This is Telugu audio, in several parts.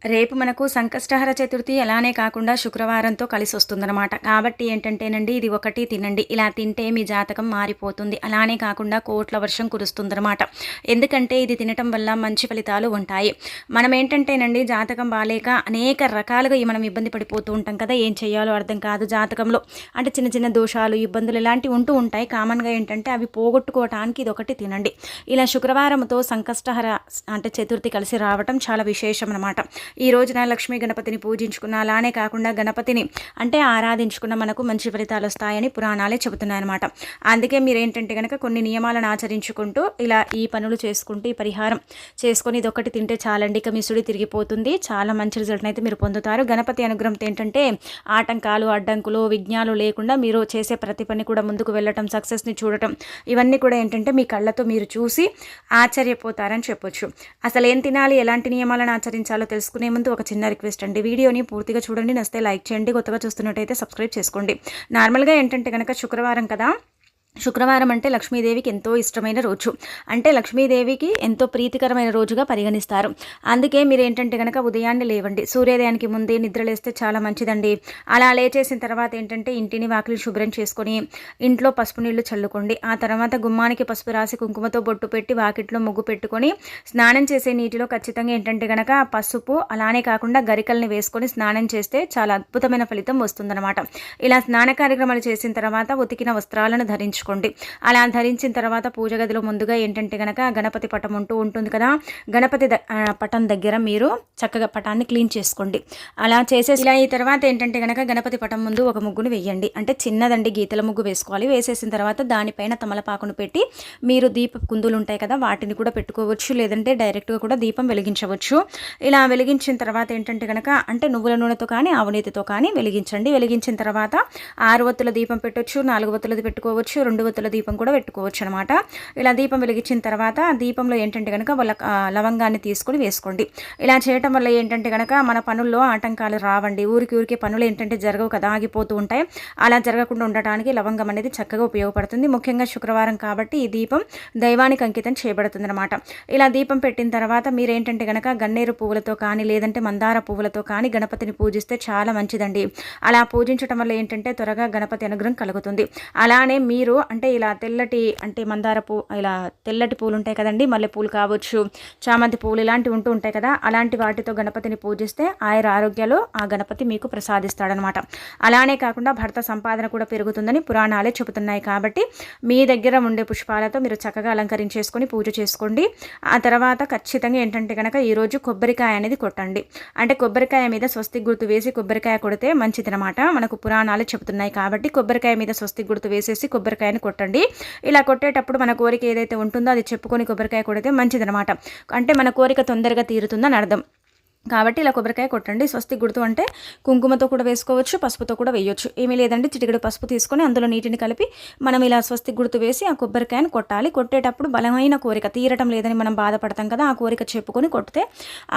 రేపు మనకు సంకష్టహర చతుర్థి అలానే కాకుండా శుక్రవారంతో కలిసి వస్తుందన్నమాట. కాబట్టి ఏంటంటేనండి ఇది ఒకటి తినండి. ఇలా తింటే మీ జాతకం మారిపోతుంది. అలానే కాకుండా కోట్ల వర్షం కురుస్తుందన్నమాట. ఎందుకంటే ఇది తినటం వల్ల మంచి ఫలితాలు ఉంటాయి. మనం ఏంటంటేనండి జాతకం బాలేక అనేక రకాలుగా మనం ఇబ్బంది పడిపోతూ ఉంటాం కదా! ఏం చేయాలో అర్థం కాదు జాతకంలో. అంటే చిన్న చిన్న దోషాలు, ఇబ్బందులు ఇలాంటివి ఉంటూ ఉంటాయి. కామన్‌గా ఏంటంటే అవి పోగొట్టుకోవటానికి ఇదొకటి తినండి. ఇలా శుక్రవారంతో సంకష్టహర అంటే చతుర్థి కలిసి రావటం చాలా విశేషం అన్నమాట. ఈ రోజున లక్ష్మీ గణపతిని పూజించుకున్న అలానే కాకుండా గణపతిని అంటే ఆరాధించుకున్న మనకు మంచి ఫలితాలు వస్తాయని పురాణాలే చెబుతున్నాయన్నమాట. అందుకే మీరు ఏంటంటే కనుక కొన్ని నియమాలను ఆచరించుకుంటూ ఇలా ఈ పనులు చేసుకుంటూ ఈ పరిహారం చేసుకొని ఇదొకటి తింటే చాలండి. ఇక మీ సుడి తిరిగిపోతుంది. చాలా మంచి రిజల్ట్ అయితే మీరు పొందుతారు. గణపతి అనుగ్రహంతో ఏంటంటే ఆటంకాలు, అడ్డంకులు, విఘ్నాలు లేకుండా మీరు చేసే ప్రతి పని కూడా ముందుకు వెళ్ళటం, సక్సెస్ని చూడటం ఇవన్నీ కూడా ఏంటంటే మీ కళ్ళతో మీరు చూసి ఆశ్చర్యపోతారని చెప్పొచ్చు. అసలు ఏం తినాలి, ఎలాంటి నియమాలను ఆచరించాలో తెలుసుకునే ముందు ఒక చిన్న రిక్వెస్ట్ అండి. వీడియోని పూర్తిగా చూడండి, నచ్చితే లైక్ చేయండి, కొత్తగా చూస్తున్నట్టయితే సబ్స్క్రైబ్ చేసుకోండి. నార్మల్గా ఏంటంటే కనుక శుక్రవారం కదా, శుక్రవారం అంటే లక్ష్మీదేవికి ఎంతో ఇష్టమైన రోజు. అంటే లక్ష్మీదేవికి ఎంతో ప్రీతికరమైన రోజుగా పరిగణిస్తారు. అందుకే మీరు ఏంటంటే కనుక ఉదయాన్నే లేవండి. సూర్యోదయానికి ముందే నిద్రలేస్తే చాలా మంచిదండి. అలా లేచేసిన తర్వాత ఏంటంటే ఇంటిని వాకిలి శుభ్రం చేసుకొని ఇంట్లో పసుపు నీళ్లు చల్లుకోండి. ఆ తర్వాత గుమ్మానికి పసుపు రాసి కుంకుమతో బొట్టు పెట్టి వాకిట్లో ముగ్గు పెట్టుకొని స్నానం చేసే నీటిలో ఖచ్చితంగా ఏంటంటే కనుక పసుపు అలానే కాకుండా గరికల్ని వేసుకొని స్నానం చేస్తే చాలా అద్భుతమైన ఫలితం వస్తుందన్నమాట. ఇలా స్నాన కార్యక్రమాలు చేసిన తర్వాత ఉతికిన వస్త్రాలను ధరించుకోండి. అలా ధరించిన తర్వాత పూజ గదిలో ముందుగా ఏంటంటే కనుక గణపతి పటం ఉంటుంది కదా, గణపతి పటం దగ్గర మీరు చక్కగా పటాన్ని క్లీన్ చేసుకోండి. అలా చేసేసి ఇలా ఈ తర్వాత ఏంటంటే కనుక గణపతి పటం ముందు ఒక ముగ్గును వేయండి. అంటే చిన్నదండి, గీతల ముగ్గు వేసుకోవాలి. వేసేసిన తర్వాత దానిపైన తమలపాకును పెట్టి మీరు దీప కుందులు ఉంటాయి కదా వాటిని కూడా పెట్టుకోవచ్చు, లేదంటే డైరెక్ట్గా కూడా దీపం వెలిగించవచ్చు. ఇలా వెలిగించిన తర్వాత ఏంటంటే కనుక అంటే నువ్వుల నూనెతో కానీ ఆవునేతితో కానీ వెలిగించండి. వెలిగించిన తర్వాత 6 ఒత్తుల దీపం పెట్టొచ్చు, 4 ఒత్తులది పెట్టుకోవచ్చు, 2 ఒత్తుల దీపం కూడా పెట్టుకోవచ్చు అనమాట. ఇలా దీపం వెలిగించిన తర్వాత ఆ దీపంలో ఏంటంటే కనుక లవంగాన్ని తీసుకొని వేసుకోండి. ఇలా చేయటం వల్ల ఏంటంటే కనుక మన పనుల్లో ఆటంకాలు రావండి. ఊరికే పనులు ఏంటంటే జరగవు కదా, ఆగిపోతూ ఉంటాయి. అలా జరగకుండా ఉండటానికి లవంగం అనేది చక్కగా ఉపయోగపడుతుంది. ముఖ్యంగా శుక్రవారం కాబట్టి ఈ దీపం దైవానికి అంకితం చేయబడుతుంది అనమాట. ఇలా దీపం పెట్టిన తర్వాత మీరేంటంటే కనుక గన్నేరు పువ్వులతో కానీ లేదంటే మందార పువ్వులతో కానీ గణపతిని పూజిస్తే చాలా మంచిదండి. అలా పూజించడం వల్ల ఏంటంటే త్వరగా గణపతి అనుగ్రహం కలుగుతుంది. అలానే మీరు అంటే ఇలా తెల్లటి అంటే మందార ఇలా తెల్లటి పూలు ఉంటాయి కదండి, మల్లె పూలు కావచ్చు, చామంతి పూలు ఇలాంటివి ఉంటాయి కదా, అలాంటి వాటితో గణపతిని పూజిస్తే ఆయుర ఆరోగ్యాలు ఆ గణపతి మీకు ప్రసాదిస్తాడనమాట. అలానే కాకుండా భర్త సంపాదన కూడా పెరుగుతుందని పురాణాలే చెబుతున్నాయి. కాబట్టి మీ దగ్గర ఉండే పుష్పాలతో మీరు చక్కగా అలంకరించేసుకొని పూజ చేసుకోండి. ఆ తర్వాత ఖచ్చితంగా ఏంటంటే కనుక ఈరోజు కొబ్బరికాయ అనేది కొట్టండి. అంటే కొబ్బరికాయ మీద స్వస్తిక్ గుర్తు వేసి కొబ్బరికాయ కొడితే మంచిదనమాట. మనకు పురాణాలు చెబుతున్నాయి. కాబట్టి కొబ్బరికాయ మీద స్వస్తిక్ గుర్తు వేసేసి కొబ్బరికాయని కొట్టండి. ఇలా కొట్టేటప్పుడు మన కోరిక ఏదైతే ఉంటుందో అది చెప్పుకొని కొబ్బరికాయ కొడితే మంచిదనమాట. అంటే మన కోరిక తొందరగా తీరుతుందని అర్థం. కాబట్టి ఇలా కొబ్బరికాయ కొట్టండి. స్వస్తిక్ గుర్తు అంటే కుంకుమతో కూడా వేసుకోవచ్చు, పసుపుతో కూడా వేయొచ్చు. ఏమీ లేదంటే చిటికెడు పసుపు తీసుకొని అందులో నీటిని కలిపి మనం ఇలా స్వస్తిక్ గుర్తు వేసి ఆ కొబ్బరికాయను కొట్టాలి. కొట్టేటప్పుడు బలమైన కోరిక తీరటం లేదని మనం బాధపడతాం కదా, ఆ కోరిక చెప్పుకొని కొడితే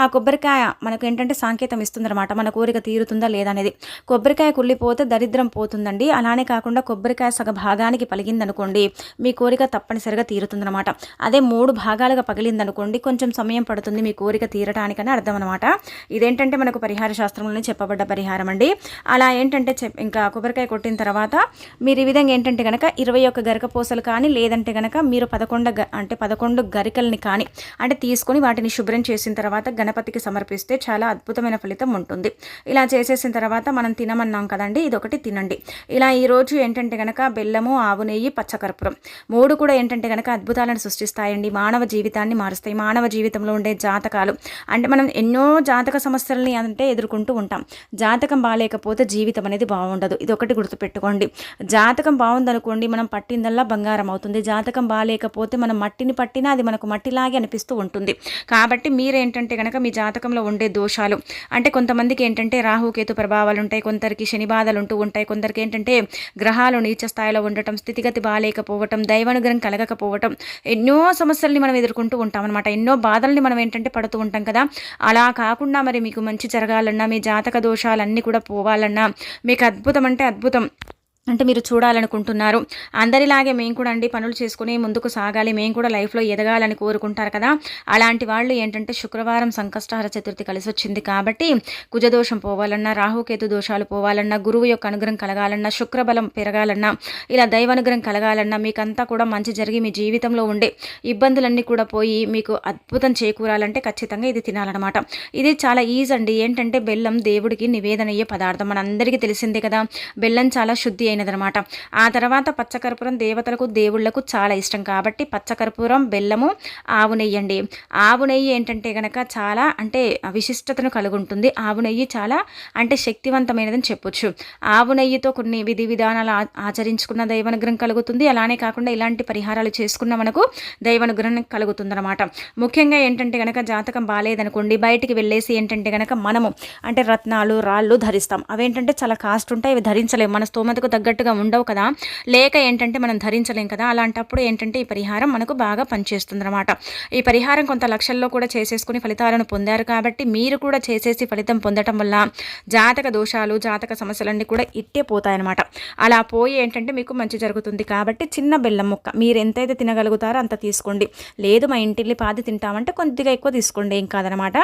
ఆ కొబ్బరికాయ మనకు ఏంటంటే సంకేతం ఇస్తుందన్నమాట, మన కోరిక తీరుతుందా లేదా అనేది. కొబ్బరికాయ కుళ్ళిపోతే దరిద్రం పోతుందండి. అలానే కాకుండా కొబ్బరికాయ సగ భాగానికి పలిగిందనుకోండి మీ కోరిక తప్పనిసరిగా తీరుతుందన్నమాట. అదే 3 భాగాలుగా పగిలిందనుకోండి కొంచెం సమయం పడుతుంది మీ కోరిక తీరటానికని అర్థం అనమాట. ఇదేంటంటే మనకు పరిహార శాస్త్రంలోనే చెప్పబడ్డ పరిహారం అండి. అలా ఏంటంటే ఇంకా కొబ్బరికాయ కొట్టిన తర్వాత మీరు ఈ విధంగా ఏంటంటే కనుక 21 గరికపోసలు కానీ లేదంటే కనుక మీరు 11 గరికల్ని కానీ అంటే తీసుకొని వాటిని శుభ్రం చేసిన తర్వాత గణపతికి సమర్పిస్తే చాలా అద్భుతమైన ఫలితం ఉంటుంది. ఇలా చేసేసిన తర్వాత మనం తినమన్నాం కదండి, ఇదొకటి తినండి. ఇలా ఈరోజు ఏంటంటే కనుక బెల్లము, ఆవు నెయ్యి, పచ్చకర్పూరం 3 కూడా ఏంటంటే కనుక అద్భుతాలను సృష్టిస్తాయండి. మానవ జీవితాన్ని మారుస్తాయి. మానవ జీవితంలో ఉండే జాతకాలు అంటే మనం ఎన్నో జాతక సమస్యల్ని అంటే ఎదుర్కొంటూ ఉంటాం. జాతకం బాగాలేకపోతే జీవితం అనేది బాగుండదు. ఇది ఒకటి గుర్తుపెట్టుకోండి. జాతకం బాగుందనుకోండి మనం పట్టిందల్లా బంగారం అవుతుంది. జాతకం బాగాలేకపోతే మనం మట్టిని పట్టినా అది మనకు మట్టిలాగే అనిపిస్తూ ఉంటుంది. కాబట్టి మీరేంటంటే కనుక మీ జాతకంలో ఉండే దోషాలు అంటే కొంతమందికి ఏంటంటే రాహుకేతు ప్రభావాలు ఉంటాయి, కొందరికి శని బాధలు ఉంటాయి, కొందరికి ఏంటంటే గ్రహాలు నీచ స్థాయిలో ఉండటం, స్థితిగతి బాగాలేకపోవటం, దైవానుగ్రహం కలగకపోవటం, ఎన్నో సమస్యల్ని మనం ఎదుర్కొంటూ ఉంటాం అనమాట. ఎన్నో బాధల్ని మనం ఏంటంటే పడుతూ ఉంటాం కదా. అలా కాకుండా మరి మీకు మంచి జరగాలన్నా, మీ జాతక దోషాలన్నీ కూడా పోవాలన్నా, మీకు అద్భుతం అంటే అద్భుతం అంటే మీరు చూడాలనుకుంటున్నారు. అందరిలాగే మేము కూడా అండి పనులు చేసుకొని ముందుకు సాగాలి, మేము కూడా లైఫ్‌లో ఎదగాలని కోరుకుంటారు కదా! అలాంటి వాళ్ళు ఏంటంటే శుక్రవారం సంకష్టహర చతుర్థి కలిసొచ్చింది కాబట్టి కుజదోషం పోవాలన్నా, రాహుకేతు దోషాలు పోవాలన్నా, గురువు యొక్క అనుగ్రహం కలగాలన్నా, శుక్రబలం పెరగాలన్నా, ఇలా దైవానుగ్రహం కలగాలన్నా, మీకంతా కూడా మంచి జరిగి మీ జీవితంలో ఉండే ఇబ్బందులన్నీ కూడా పోయి మీకు అద్భుతం చేకూరాలంటే ఖచ్చితంగా ఇది తినాలన్నమాట. ఇది చాలా ఈజీ అండి. ఏంటంటే బెల్లం దేవుడికి నివేదన అయ్యే పదార్థం. మనందరికీ తెలిసిందే కదా! బెల్లం చాలా శుద్ధి అయినదనమాట. ఆ తర్వాత పచ్చకర్పూరం దేవతలకు దేవుళ్లకు చాలా ఇష్టం కాబట్టి పచ్చకర్పూరం, బెల్లము, ఆవు నెయ్యి అండి. ఆవు నెయ్యి ఏంటంటే గనక చాలా అంటే విశిష్టతను కలిగి ఉంటుంది. ఆవు నెయ్యి చాలా అంటే శక్తివంతమైనదని చెప్పొచ్చు. ఆవు నెయ్యితో కొన్ని విధి విధానాలు ఆచరించుకున్న దైవానుగ్రహం కలుగుతుంది. అలానే కాకుండా ఇలాంటి పరిహారాలు చేసుకున్న మనకు దైవానుగ్రహం కలుగుతుందన్నమాట. ముఖ్యంగా ఏంటంటే గనక జాతకం బాలేదనుకోండి, బయటికి వెళ్ళేసి ఏంటంటే గనక మనము అంటే రత్నాలు, రాళ్ళు ధరిస్తాం. అవేంటంటే చాలా కాస్ట్ ఉంటాయి, అవి ధరించలేము, మన స్తోమతకు తగ్గట్టుగా ఉండవు కదా, లేక ఏంటంటే మనం ధరించలేం కదా. అలాంటప్పుడు ఏంటంటే ఈ పరిహారం మనకు బాగా పనిచేస్తుంది అనమాట. ఈ పరిహారం కొంత లక్షల్లో కూడా చేసేసుకుని ఫలితాలను పొందారు కాబట్టి మీరు కూడా చేసేసి ఫలితం పొందటం వల్ల జాతక దోషాలు, జాతక సమస్యలన్నీ కూడా ఇట్టే పోతాయన్నమాట. అలా పోయి ఏంటంటే మీకు మంచి జరుగుతుంది. కాబట్టి చిన్న బెల్లం ముక్క మీరు ఎంతైతే తినగలుగుతారో అంత తీసుకోండి. లేదు మా ఇంటిల్లి పాది తింటామంటే కొద్దిగా ఎక్కువ తీసుకోండి, ఏం కాదనమాట.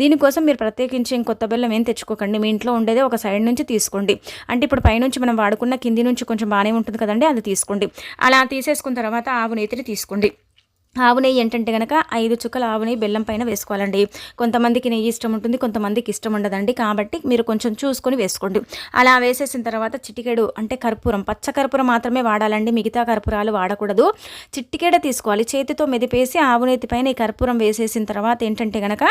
దీనికోసం మీరు ప్రత్యేకించి ఇంకొత్త బెల్లం ఏం తెచ్చుకోకండి, మీ ఇంట్లో ఉండేదే ఒక సైడ్ నుంచి తీసుకోండి. అంటే ఇప్పుడు పైనుంచి మనం వాడుకున్న కింది నుంచి కొంచెం బాగానే ఉంటుంది కదండి, అది తీసుకోండి. అలా తీసేసుకున్న తర్వాత ఆవు నేతిని తీసుకోండి. ఆవు నెయ్యి ఏంటంటే కనుక 5 చుక్కల ఆవు నెయ్యి బెల్లం పైన వేసుకోవాలండి. కొంతమందికి నెయ్యి ఇష్టం ఉంటుంది, కొంతమందికి ఇష్టం ఉండదండి. కాబట్టి మీరు కొంచెం చూసుకొని వేసుకోండి. అలా వేసేసిన తర్వాత చిటికెడు అంటే కర్పూరం, పచ్చ కర్పూరం మాత్రమే వాడాలండి, మిగతా కర్పూరాలు వాడకూడదు. చిటికెడ తీసుకోవాలి, చేతితో మెదిపేసి ఆవు నెయ్యి పైన ఈ కర్పూరం వేసేసిన తర్వాత ఏంటంటే కనుక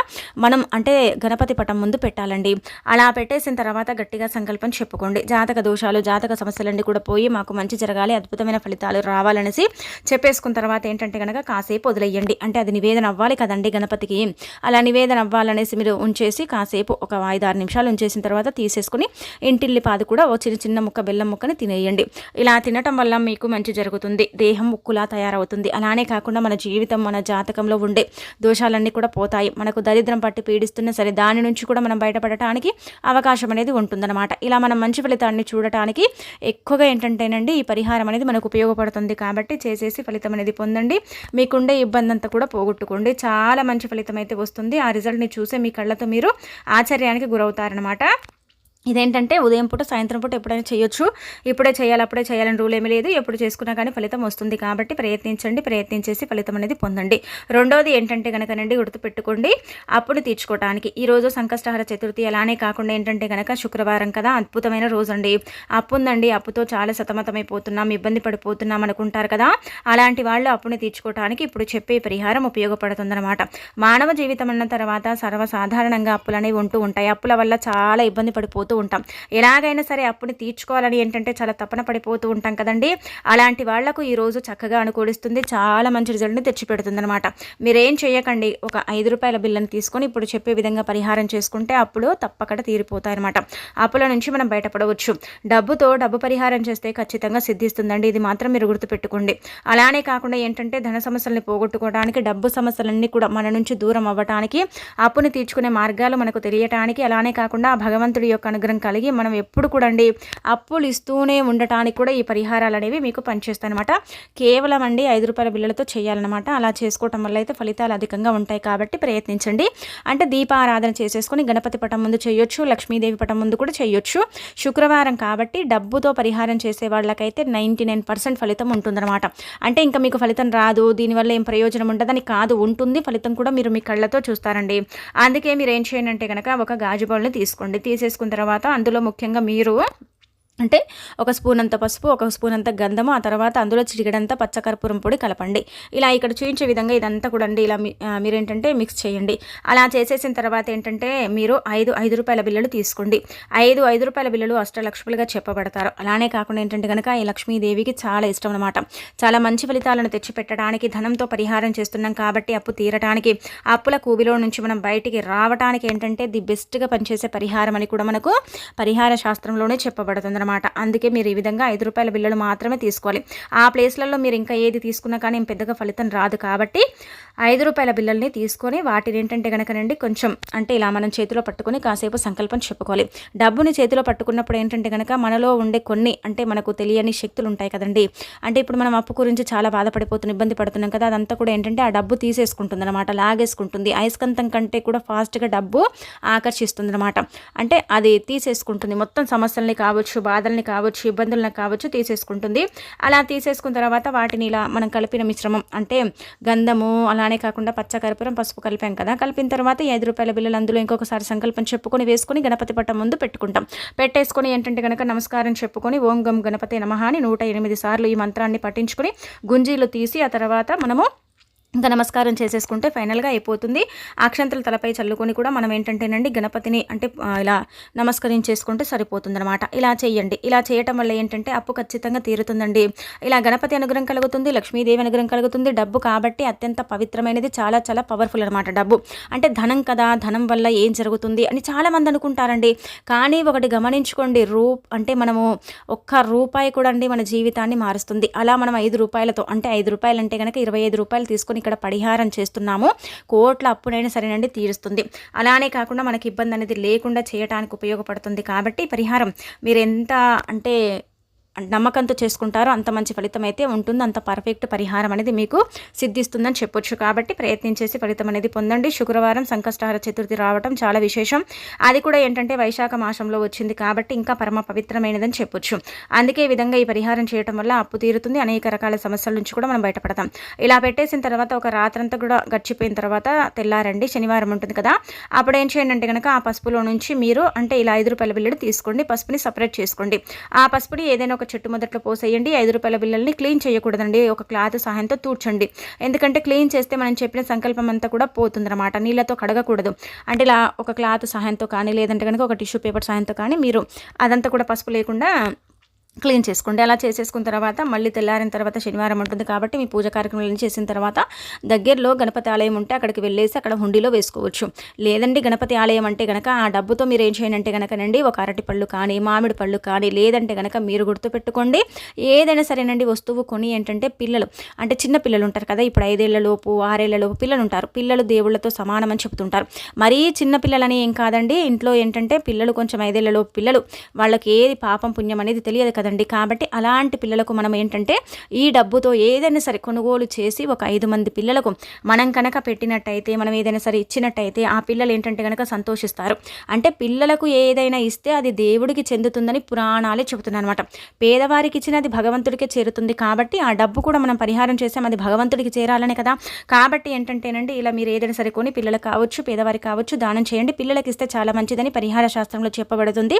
మనం అంటే గణపతి పటం ముందు పెట్టాలండి. అలా పెట్టేసిన తర్వాత గట్టిగా సంకల్పం చెప్పుకోండి. జాతక దోషాలు, జాతక సమస్యలన్నీ కూడా పోయి మాకు మంచి జరగాలి, అద్భుతమైన ఫలితాలు రావాలనేసి చెప్పేసుకున్న తర్వాత ఏంటంటే కనుక కాసేపు వదిలేయండి. అంటే అది నివేదన అవ్వాలి కదండి గణపతికి. అలా నివేదన అవ్వాలనేసి మీరు ఉంచేసి కాసేపు ఒక 5-6 నిమిషాలు ఉంచేసిన తర్వాత తీసేసుకుని ఇంటిల్లిపాది కూడా ఓ చిన్న చిన్న ముక్క బెల్లం ముక్కని తినేయండి. ఇలా తినటం వల్ల మీకు మంచి జరుగుతుంది, దేహం ఉక్కులా తయారవుతుంది. అలానే కాకుండా మన జీవితం, మన జాతకంలో ఉండే దోషాలన్నీ కూడా పోతాయి. మనకు దరిద్రం పట్టి పీడిస్తున్నా సరే దాని నుంచి కూడా మనం బయటపడటానికి అవకాశం అనేది ఉంటుందన్నమాట. ఇలా మనం మంచి ఫలితాన్ని చూడటానికి ఎక్కువగా ఏంటంటేనండి ఈ పరిహారం అనేది మనకు ఉపయోగపడుతుంది. కాబట్టి చేసేసి ఫలితం అనేది పొందండి. మీకుండే ఇబ్బంది అంతా కూడా పోగొట్టుకోండి. చాలా మంచి ఫలితం అయితే వస్తుంది. ఆ రిజల్ట్ని చూసే మీ కళ్ళతో మీరు ఆశ్చర్యానికి గురవుతారనమాట. ఇదేంటంటే ఉదయం పూట, సాయంత్రం పూట ఎప్పుడైనా చేయొచ్చు. ఇప్పుడే చేయాలి, అప్పుడే చేయాలని రూల్ ఏమీ లేదు. ఎప్పుడు చేసుకున్నా కానీ ఫలితం వస్తుంది. కాబట్టి ప్రయత్నించండి, ప్రయత్నించేసి ఫలితం అనేది పొందండి. రెండోది ఏంటంటే కనుకనండి గుర్తుపెట్టుకోండి, అప్పును తీర్చుకోవడానికి ఈరోజు సంకష్టహర చతుర్థి. అలానే కాకుండా ఏంటంటే కనుక శుక్రవారం కదా, అద్భుతమైన రోజు అండి. అప్పు ఉందండి, అప్పుతో చాలా సతమతమైపోతున్నాం, ఇబ్బంది పడిపోతున్నాం అనుకుంటారు కదా. అలాంటి వాళ్ళు అప్పుని తీర్చుకోవడానికి ఇప్పుడు చెప్పే పరిహారం ఉపయోగపడుతుందన్నమాట. మానవ జీవితం అన్న తర్వాత సర్వసాధారణంగా అప్పులు అనేవి ఉంటూ ఉంటాయి. అప్పుల వల్ల చాలా ఇబ్బంది పడిపోతూ ఉంటాం. ఎలాగైనా సరే అప్పుని తీర్చుకోవాలని ఏంటంటే చాలా తపన పడిపోతూ ఉంటాం కదండి. అలాంటి వాళ్లకు ఈ రోజు చక్కగా అనుకూలిస్తుంది, చాలా మంచి రిజల్ట్ని తెచ్చిపెడుతుంది అనమాట. మీరేం చేయకండి, ఒక 5 రూపాయల బిల్లని తీసుకొని ఇప్పుడు చెప్పే విధంగా పరిహారం చేసుకుంటే అప్పులు తప్పకుండా తీరిపోతాయి అనమాట. అప్పుల నుంచి మనం బయటపడవచ్చు. డబ్బుతో డబ్బు పరిహారం చేస్తే ఖచ్చితంగా సిద్ధిస్తుందండి, ఇది మాత్రం మీరు గుర్తుపెట్టుకోండి. అలానే కాకుండా ఏంటంటే ధన సమస్యల్ని పోగొట్టుకోవడానికి, డబ్బు సమస్యలన్నీ కూడా మన నుంచి దూరం అవ్వటానికి, అప్పుని తీర్చుకునే మార్గాలు మనకు తెలియటానికి, అలానే కాకుండా భగవంతుడి యొక్క అనుగ్రహం కలిగి మనం ఎప్పుడు కూడా అండి అప్పులు ఇస్తూనే ఉండటానికి కూడా ఈ పరిహారాలు అనేవి మీకు పనిచేస్తాయి అనమాట. కేవలం అండి 5 రూపాయల బిళ్ళలతో చేయాలన్నమాట. అలా చేసుకోవటం వల్ల అయితే ఫలితాలు అధికంగా ఉంటాయి. కాబట్టి ప్రయత్నించండి. అంటే దీపారాధన చేసేసుకొని గణపతి పటం ముందు చేయొచ్చు, లక్ష్మీదేవి పటం ముందు కూడా చేయొచ్చు. శుక్రవారం కాబట్టి డబ్బుతో పరిహారం చేసే వాళ్ళకైతే 99% ఫలితం ఉంటుందన్నమాట. అంటే ఇంకా మీకు ఫలితం రాదు, దీనివల్ల ఏం ప్రయోజనం ఉండదని కాదు, ఉంటుంది ఫలితం కూడా, మీరు మీ కళ్ళతో చూస్తారండి. అందుకే మీరు ఏం చేయండి అంటే కనుక ఒక గాజు బౌల్ని తీసుకోండి. తీసేసుకున్న తర్వాత అందులో ముఖ్యంగా మీరు అంటే ఒక స్పూన్ అంత పసుపు, ఒక స్పూన్ అంత గంధము, ఆ తర్వాత అందులో చిటికెడంతా పచ్చకర్పూరం పొడి కలపండి. ఇలా ఇక్కడ చూపించే విధంగా ఇదంతా కూడా అండి ఇలా మీరేంటంటే మిక్స్ చేయండి. అలా చేసేసిన తర్వాత ఏంటంటే మీరు 5 రూపాయల బిళ్ళలు తీసుకోండి. 5 రూపాయల బిళ్ళలు అష్టలక్ష్ములుగా చెప్పబడతారు. అలానే కాకుండా ఏంటంటే కనుక ఈ లక్ష్మీదేవికి చాలా ఇష్టం అనమాట. చాలా మంచి ఫలితాలను తెచ్చిపెట్టడానికి, ధనంతో పరిహారం చేస్తున్నాం కాబట్టి అప్పు తీరటానికి, అప్పుల కూబిలో నుంచి మనం బయటికి రావడానికి ఏంటంటే ది బెస్ట్గా పనిచేసే పరిహారం అని కూడా మనకు పరిహార శాస్త్రంలోనే చెప్పబడుతుంది. వస్తుందన్నమాట. అందుకే మీరు ఈ విధంగా రూ. 5 బిళ్ళలు మాత్రమే తీసుకోవాలి. ఆ ప్లేస్లలో మీరు ఇంకా ఏది తీసుకున్నా కానీ పెద్దగా ఫలితం రాదు కాబట్టి రూ. 5 బిళ్ళల్ని తీసుకొని వాటిని ఏంటంటే గనకనండి కొంచెం అంటే ఇలా మనం చేతిలో పట్టుకొని కాసేపు సంకల్పం చెప్పుకోవాలి. డబ్బుని చేతిలో పట్టుకున్నప్పుడు ఏంటంటే గనక మనలో ఉండే కొన్ని అంటే మనకు తెలియని శక్తులు ఉంటాయి కదండి. అంటే ఇప్పుడు మనం అప్పు గురించి చాలా బాధపడిపోతున్నాం, ఇబ్బంది పడుతున్నాం కదా, అదంతా కూడా ఏంటంటే ఆ డబ్బు తీసేసుకుంటుంది అనమాట, లాగేసుకుంటుంది. అయస్కాంతం కంటే కూడా ఫాస్ట్గా డబ్బు ఆకర్షిస్తుంది అనమాట. అంటే అది తీసేసుకుంటుంది, మొత్తం సమస్యల్ని కావచ్చు, బాధల్ని కావచ్చు, ఇబ్బందులను కావచ్చు తీసేసుకుంటుంది. అలా తీసేసుకున్న తర్వాత వాటిని ఇలా మనం కలిపిన మిశ్రమం అంటే గంధము అలానే కాకుండా పచ్చకర్పూరం పసుపు కలిపాం కదా, కలిపిన తర్వాత ఈ రూ. 5 బిళ్ళలు అందులో ఇంకొకసారి సంకల్పం చెప్పుకొని వేసుకొని గణపతి పట్టం ముందు పెట్టుకుంటాం. పెట్టేసుకొని ఏంటంటే కనుక నమస్కారం చెప్పుకొని ఓం గం గణపతి నమః అని 108 సార్లు ఈ మంత్రాన్ని పఠించుకొని గుంజీలు తీసి ఆ తర్వాత మనము ఇంకా నమస్కారం చేసేసుకుంటే ఫైనల్గా అయిపోతుంది. అక్షంతలు తలపై చల్లుకొని కూడా మనం ఏంటంటేనండి గణపతిని అంటే ఇలా నమస్కరించేసుకుంటే సరిపోతుందన్నమాట. ఇలా చేయండి. ఇలా చేయటం వల్ల ఏంటంటే అప్పు ఖచ్చితంగా తీరుతుందండి. ఇలా గణపతి అనుగ్రహం కలుగుతుంది, లక్ష్మీదేవి అనుగ్రహం కలుగుతుంది. డబ్బు కాబట్టి అత్యంత పవిత్రమైనది, చాలా చాలా పవర్ఫుల్ అనమాట. డబ్బు అంటే ధనం కదా, ధనం వల్ల ఏం జరుగుతుంది అని చాలామంది అనుకుంటారండి. కానీ ఒకటి గమనించుకోండి, అంటే మనము ఒక్క రూపాయి కూడా అండి మన జీవితాన్ని మారుస్తుంది. అలా మనం రూ. 5 అంటే రూ. 5 అంటే కనుక రూ. 25 తీసుకొని ఇక్కడ పరిహారం చేస్తున్నాము. కోట్ల అప్పునైనా సరేనండి తీరుస్తుంది. అలానే కాకుండా మనకి ఇబ్బంది అనేది లేకుండా చేయడానికి ఉపయోగపడుతుంది. కాబట్టి పరిహారం మీరు ఎంత అంటే నమ్మకంతో చేసుకుంటారో అంత మంచి ఫలితం అయితే ఉంటుంది, అంత పర్ఫెక్ట్ పరిహారం అనేది మీకు సిద్ధిస్తుందని చెప్పొచ్చు. కాబట్టి ప్రయత్నించేసి ఫలితం అనేది పొందండి. శుక్రవారం సంకష్టహార చతుర్థి రావటం చాలా విశేషం. అది కూడా ఏంటంటే వైశాఖ మాసంలో వచ్చింది కాబట్టి ఇంకా పరమ పవిత్రమైనదని చెప్పొచ్చు. అందుకే ఈ విధంగా ఈ పరిహారం చేయడం వల్ల అప్పు తీరుతుంది, అనేక రకాల సమస్యల నుంచి కూడా మనం బయటపడతాం. ఇలా పెట్టేసిన తర్వాత ఒక రాత్రంతా కూడా గడిచిపోయిన తర్వాత తెల్లారండి శనివారం ఉంటుంది కదా, అప్పుడు ఏం చేయండి అంటే కనుక ఆ పసుపులో నుంచి మీరు అంటే ఇలా రూ. 5 బిళ్ళలు తీసుకోండి, పసుపుని సపరేట్ చేసుకోండి. ఆ పసుపుని ఏదైనా ఒక చెట్టు మొదట్లో పోసేయండి. రూ. 5 బిళ్ళల్ని క్లీన్ చేయకూడదండి, ఒక క్లాత్ సహాయంతో తూడ్చండి. ఎందుకంటే క్లీన్ చేస్తే మనం చెప్పిన సంకల్పం అంతా కూడా పోతుందన్నమాట. నీళ్ళతో కడగకూడదు. అంటే ఇలా ఒక క్లాత్ సహాయంతో కానీ లేదంటే కనుక ఒక టిష్యూ పేపర్ సహాయంతో కానీ మీరు అదంతా కూడా పసుపు లేకుండా క్లీన్ చేసుకోండి. అలా చేసేసుకున్న తర్వాత మళ్ళీ తెల్లారిన తర్వాత శనివారం ఉంటుంది కాబట్టి మీ పూజ కార్యక్రమాలను చేసిన తర్వాత దగ్గరలో గణపతి ఆలయం ఉంటే అక్కడికి వెళ్ళేసి అక్కడ హుండీలో వేసుకోవచ్చు. లేదండి గణపతి ఆలయం అంటే కనుక ఆ డబ్బుతో మీరు ఏం చేయండి అంటే కనుకనండి ఒక అరటి పళ్ళు కానీ మామిడి పళ్ళు కానీ లేదంటే కనుక మీరు గుర్తుపెట్టుకోండి ఏదైనా సరేనండి వస్తువు కొని ఏంటంటే పిల్లలు అంటే చిన్న పిల్లలు ఉంటారు కదా, ఇప్పుడు 5 ఏళ్ల లోపు 6 ఏళ్ల లోపు పిల్లలు ఉంటారు. పిల్లలు దేవుళ్లతో సమానమని చెబుతుంటారు. మరీ చిన్న పిల్లలని ఏం కాదండి, ఇంట్లో ఏంటంటే పిల్లలు కొంచెం 5 ఏళ్ల లోపు పిల్లలు, వాళ్ళకి ఏది పాపం పుణ్యం అనేది తెలియదు కదా కదండి. కాబట్టి అలాంటి పిల్లలకు మనం ఏంటంటే ఈ డబ్బుతో ఏదైనా సరే కొనుగోలు చేసి ఒక 5 మంది పిల్లలకు మనం కనుక పెట్టినట్టయితే, మనం ఏదైనా సరే ఇచ్చినట్టయితే ఆ పిల్లలు ఏంటంటే కనుక సంతోషిస్తారు. అంటే పిల్లలకు ఏదైనా ఇస్తే అది దేవుడికి చెందుతుందని పురాణాలే చెబుతున్నాయి అనమాట. పేదవారికి ఇచ్చినది భగవంతుడికే చేరుతుంది. కాబట్టి ఆ డబ్బు కూడా మనం పరిహారం చేసాం, అది భగవంతుడికి చేరాలనే కదా. కాబట్టి ఏంటంటేనండి ఇలా మీరు ఏదైనా సరే కొని పిల్లలకు కావచ్చు పేదవారికి కావచ్చు దానం చేయండి. పిల్లలకి ఇస్తే చాలా మంచిదని పరిహార శాస్త్రంలో చెప్పబడుతుంది.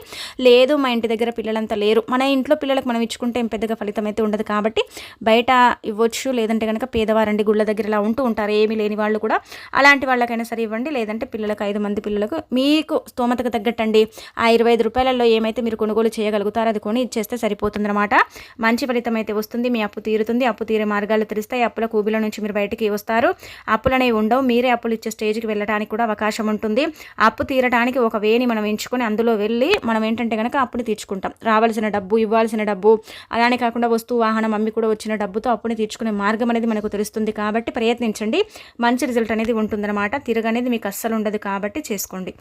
లేదు మా ఇంటి దగ్గర పిల్లలంతా లేరు, మన ఇంట్లో పిల్లలకు మనం ఇచ్చుకుంటే ఏం పెద్దగా ఫలితం అయితే ఉండదు కాబట్టి బయట ఇవ్వచ్చు. లేదంటే కనుక పేదవారండి గుళ్ళ దగ్గర ఇలా ఉంటూ ఉంటారు ఏమీ లేని వాళ్ళు కూడా, అలాంటి వాళ్ళకైనా సరే ఇవ్వండి. లేదంటే పిల్లలకు 5 మంది పిల్లలకు మీకు స్తోమతకు తగ్గట్టండి ఆ రూ. 25 ఏమైతే మీరు కొనుగోలు చేయగలుగుతారో అది కొని ఇచ్చేస్తే సరిపోతుందన్నమాట. మంచి ఫలితం అయితే వస్తుంది, మీ అప్పు తీరుతుంది. అప్పు తీరే మార్గాలు తెలుస్తాయి. అప్పుల కూబిల నుంచి మీరు బయటికి వస్తారు. అప్పులనేవి ఉండవు, మీరే అప్పులు ఇచ్చే స్టేజ్కి వెళ్ళడానికి కూడా అవకాశం ఉంటుంది. అప్పు తీరడానికి ఒక వేని మనం ఎంచుకొని అందులో వెళ్ళి మనం ఏంటంటే కనుక అప్పుని తీర్చుకుంటాం. రావాల్సిన డబ్బు ఇవ్వాల్సిన డబ్బు అలానే కాకుండా వస్తువు వాహనం అమ్మి కూడా వచ్చిన డబ్బుతో అప్పుని తీర్చుకునే మార్గం అనేది మనకు తెలుస్తుంది. కాబట్టి ప్రయత్నించండి, మంచి రిజల్ట్ అనేది ఉంటుందన్నమాట. తిరగనేది మీకు అస్సలు ఉండదు కాబట్టి చేసుకోండి.